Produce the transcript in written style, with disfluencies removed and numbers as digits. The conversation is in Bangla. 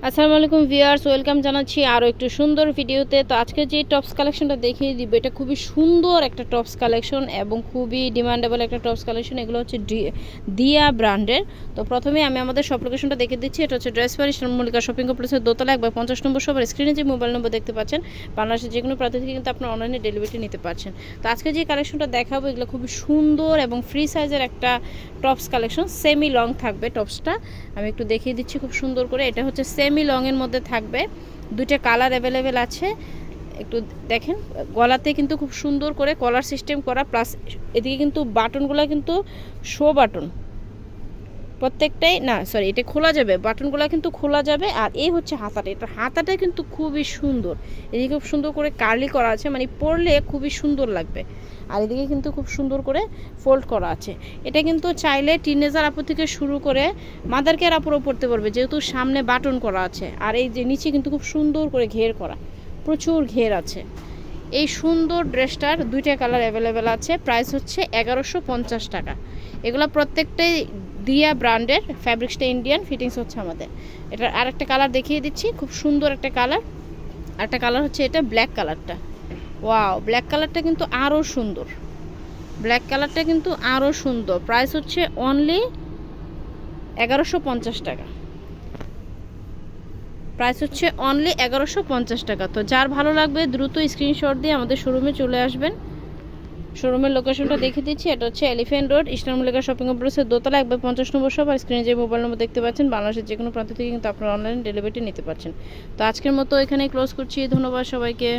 আসসালামু আলাইকুম ভিউয়ার্স, ওয়েলকাম জানাচ্ছি আরও একটু সুন্দর ভিডিওতে। তো আজকে যে টপস কালেকশনটা দেখিয়ে দিব, এটা খুবই সুন্দর একটা টপস কালেকশন এবং খুবই ডিমান্ডেবল একটা টপস কালেকশন। এগুলো হচ্ছে দিয়া ব্র্যান্ডের। তো প্রথমে আমি আমাদের সব লোকেশনটা দেখিয়ে দিচ্ছি। এটা হচ্ছে ড্রেস পারি মল্লিকা শপিং কমপ্লেক্সের দোতলা 150 নম্বর সবার স্ক্রিনে যে মোবাইল নম্বর দেখতে পাচ্ছেন, বাংলাদেশের যে কোনো প্রান্ত থেকে কিন্তু আপনার অনলাইনে ডেলিভারি নিতে পারছেন। তো আজকে যে কালেকশনটা দেখাবো, এগুলো খুবই সুন্দর এবং ফ্রি সাইজের একটা টপস কালেকশন। সেমি লং থাকবে টপসটা, আমি একটু দেখিয়ে দিচ্ছি খুব সুন্দর করে। এটা হচ্ছে সেমি লংয়ের মধ্যে থাকবে, দুইটা কালার অ্যাভেলেবেল আছে। একটু দেখেন, গলাতে কিন্তু খুব সুন্দর করে কলার সিস্টেম করা, প্লাস এদিকে কিন্তু বাটনগুলো কিন্তু শো বাটন প্রত্যেকটাই, না সরি এটা খোলা যাবে, বাটনগুলো কিন্তু খোলা যাবে। আর এই হচ্ছে হাতাটা, এটা হাতাটা কিন্তু খুবই সুন্দর, এদিকে খুব সুন্দর করে কার্লি করা আছে, মানে পরলে খুবই সুন্দর লাগবে। আর এদিকে কিন্তু খুব সুন্দর করে ফোল্ড করা আছে। এটা কিন্তু চাইলে টিনেজার আপু থেকে শুরু করে মাদার কেয়ার আপুরও পরতে পারবে, যেহেতু সামনে বাটন করা আছে। আর এই যে নিচে কিন্তু খুব সুন্দর করে ঘের করা, প্রচুর ঘের আছে। এই সুন্দর ড্রেসটার দুইটা কালার অ্যাভেলেবেল আছে। প্রাইস হচ্ছে 1150 টাকা। এগুলো প্রত্যেকটাই দিয়া ব্র্যান্ডের, ফ্যাব্রিক্সটা ইন্ডিয়ান, ফিটিংস হচ্ছে আমাদের। এটার আরেকটা কালার দেখিয়ে দিচ্ছি, খুব সুন্দর একটা কালার। আরেকটা কালার হচ্ছে এটা ব্ল্যাক কালারটা। ওয়াও, ব্ল্যাক কালারটা কিন্তু আরও সুন্দর, ব্ল্যাক কালারটা কিন্তু আরও সুন্দর। প্রাইস হচ্ছে অনলি 1150 টাকা। প্রাইস হচ্ছে অনলি 1150 টাকা। তো যার ভালো লাগবে দ্রুত স্ক্রিনশট দিয়ে আমাদের শোরুমে চলে আসবেন। শোরুমের লোকেশনটা দেখে দিচ্ছি, এটা হচ্ছে elephant road, eastern Mallika shopping কমপ্লেক্সের দোতলা 150 নম্বর শপ। আর স্ক্রিনে যে মোবাইল নম্বর দেখতে পাচ্ছেন, বাংলাদেশের যে কোনো প্রান্ত থেকে কিন্তু আপনারা অনলাইন ডেলিভারি নিতে পারছেন। তো আজকের মতো এখানে ক্লোজ করছি, ধন্যবাদ সবাইকে।